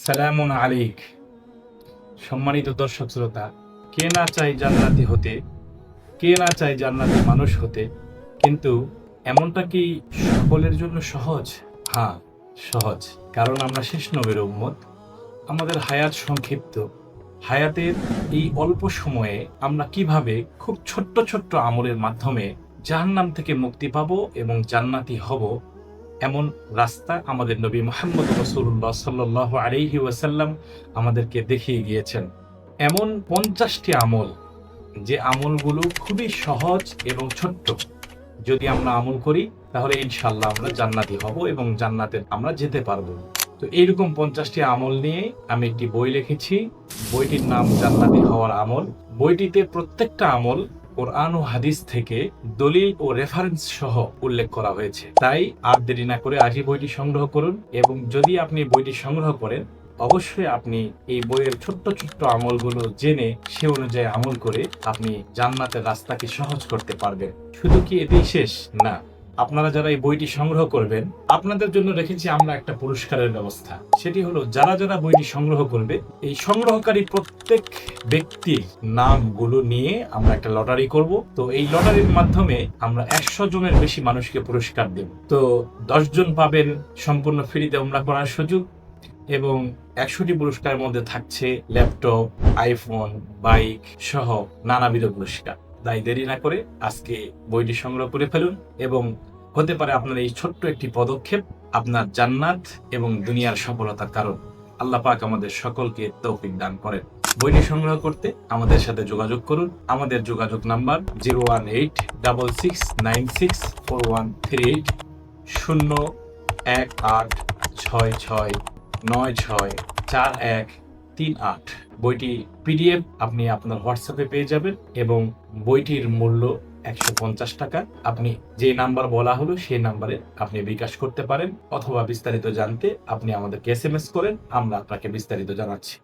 সালামুন আলাইক। সম্মানিত দর্শক শ্রোতা, কে না চায় জান্নাতি হতে, কে না চায় জান্নাতি মানুষ হতে, কিন্তু এমনটা কি সকলের জন্য সহজ? হ্যাঁ, সহজ। কারণ আমরা শেষ নবীর উম্মত, আমাদের হায়াত সংক্ষিপ্ত। হায়াতের এই অল্প সময়ে আমরা কিভাবে খুব ছোট্ট ছোট্ট আমলের মাধ্যমে জাহান্নাম থেকে মুক্তি পাবো এবং জান্নাতি হব, এমন রাস্তা আমাদের নবী মুহাম্মদ রাসূলুল্লাহ সাল্লাল্লাহু আলাইহি ওয়াসাল্লাম আমাদেরকে দেখিয়ে গিয়েছেন। এমন 50টি আমল, যে আমলগুলো খুবই সহজ এবং ছোট্ট। যদি আমরা আমল করি তাহলে ইনশাআল্লাহ আমরা জান্নাতি হব এবং জান্নাতে আমরা যেতে পারবো। তো এইরকম 50টি আমল নিয়ে আমি একটি বই লিখেছি। বইটির নাম জান্নাতি হওয়ার আমল। বইটিতে প্রত্যেকটা আমল কোরআন ও হাদিস থেকে দলিল ও রেফারেন্স সহ উল্লেখ করা হয়েছে। তাই আর দেরি না করে আজই বইটি সংগ্রহ করুন, এবং যদি আপনি বইটি সংগ্রহ করেন অবশ্যই আপনি এই বইয়ের ছোট্ট ছোট্ট আমলগুলো জেনে সে অনুযায়ী আমল করে আপনি জান্নাতের রাস্তাকে সহজ করতে পারবেন। শুধু কি এতেই শেষ? না, আপনারা যারা এই বইটি সংগ্রহ করবেন আপনাদের জন্য রেখেছি আমরা একটা পুরস্কারের ব্যবস্থা। সেটি হলো, যারা যারা বইটি সংগ্রহ করবে, এই সংগ্রহকারী প্রত্যেক ব্যক্তির নামগুলো নিয়ে আমরা একটা লটারি করব। তো এই লটারির মাধ্যমে আমরা 100 জনের বেশি মানুষকে পুরস্কার দেব। তো 10 জন পাবেন সম্পূর্ণ ফ্রিতে উমরা করার সুযোগ, এবং 100টি পুরস্কারের মধ্যে থাকছে ল্যাপটপ, আইফোন, বাইক সহ নানাবিধ পুরস্কার। তাই দেরি না করে আজকে বইটি সংগ্রহ করে ফেলুন, এবং হতে পারে আপনার এই ছোট্ট একটি পদক্ষেপ আপনার জান্নাত এবং দুনিয়ার সফলতার কারণ। আল্লাহ পাক আমাদের সকলকে তৌফিক দান করেন। বইটি সংগ্রহ করতে আমাদের সাথে যোগাযোগ করুন। আমাদের যোগাযোগ নাম্বার 01866964138 01866964138। বইটি পিডিএফ আপনি আপনার হোয়াটসঅ্যাপে পেয়ে যাবেন, এবং বইটির মূল্য 150 টাকা। আপনি যে নাম্বার বলা হলো সেই নাম্বারে আপনি বিকাশ করতে পারেন, অথবা বিস্তারিত জানতে আপনি আমাদেরকে SMS করেন, আমরা আপনাকে বিস্তারিত জানাচ্ছি।